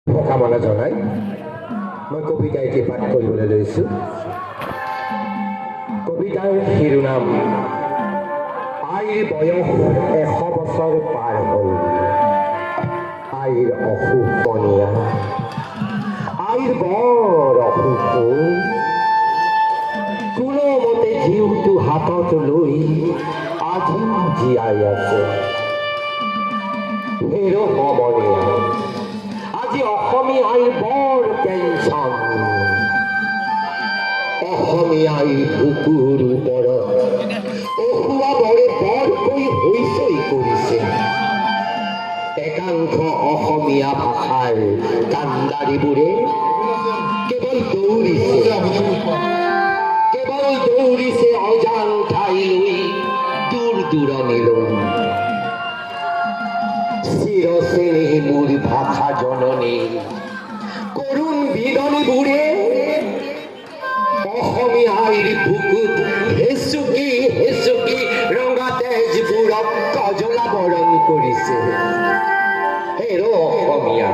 কামনা জনাই মই কবিতা এটি পাঠ কৰিবলৈ লৈছোঁ। কবিতাৰ শিৰোনাম আইৰ বয়স 100 বছৰ পাৰ হ'ল। আইৰ অসুখ পনীয়া, আইৰ বৰ অসুখ হ'ল। কোনোমতে জীউটো হাতত লৈ আজি জীয়াই আছে। হেৰ সমনীয়া, আজি অসমীয়াই বৰ টেনচন। অসমীয়াই বুকুৰ ওপৰত অহুৱা বৰে বৰকৈ হৈচৈ কৰিছে। একাংশ অসমীয়া ভাষাৰ কাণ্ডাৰীবোৰে কেৱল দৌৰিছে অজান ঠাইলৈ, দূৰ দূৰণিলৈ। চিৰচেনী মোৰ ভাষা জননী কৰুণ বিদনীবোৰে অসমীয়াৰ বুকুত হেচুকি হেচুকি ৰঙা তেজবোৰক কজলা বৰণ কৰিছে। হেৰ অসমীয়া,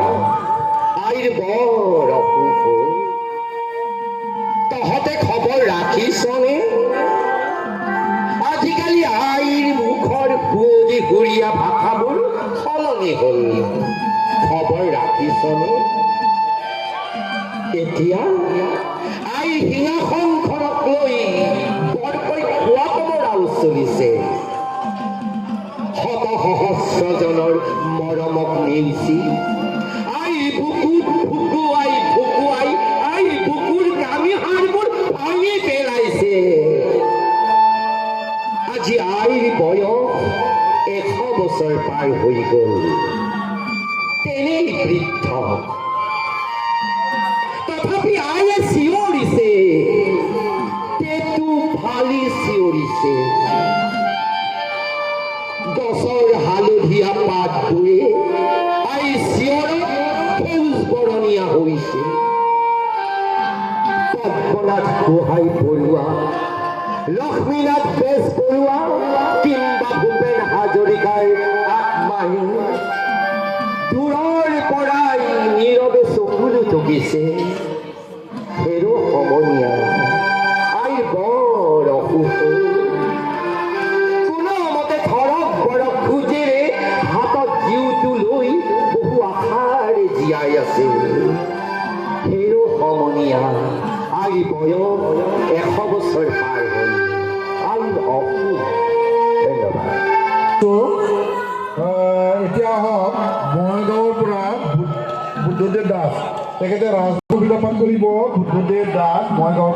আইৰ বৰ অসুখ। তহঁতে খবৰ ৰাখিছনে? আজিকালি আইৰ মুখৰ সুৱলি সুৰীয়া ভাষাবোৰ সলনি হ'ল। খবৰ ৰাখিছনে? এতিয়া আইৰ সিংহাসনখনক লৈ বৰকৈ খোৱা কমৰাও চলিছে। শত সহস্ৰজনৰ মৰমক নেওচি আই বুকুত ফুকুৱাই ফুকুৱাই আই বুকুৰ কামিহাৰবোৰ ভাঙি পেলাইছে। আজি আইৰ বয়স 100 বছৰ পাৰ হৈ গ'ল। তেনেই বৃদ্ধ, তথাপি আইয়ে চিঞৰিছে, তেতু ফালি চিঞৰিছে। গছৰ হালধীয়া পাতবোৰে আই চিঞৰত সেউজ বৰণীয়া হৈছে। পদ্মনাথ গোহাঁই বৰুৱা, লক্ষ্মীনাথ বেজবৰুৱা কিংবা ভূপেন হাজৰিকাৰ আত্মাই দূৰৰ পৰাই নীৰৱে চকুলো টকিছে। হেৰ সমনীয়া, আইৰ বৰ অসুখ। কোনোমতে ধৰক বৰক খোজেৰে হাতত জীউটো লৈ বহু আশাৰে জীয়াই আছে। হেৰ সমনীয়া, আইৰ বয়স 100 বছৰ পাৰ হ'ল। আইৰ অসুখ। ধন্যবাদ। এতিয়া আহক বঙাইগাঁৱৰ পৰা বুদ্ধদেৱ দাস, তেখেতে ৰাজকবিতা পাঠ কৰিব। বুদ্ধদেৱ দাস বঙাইগাঁও।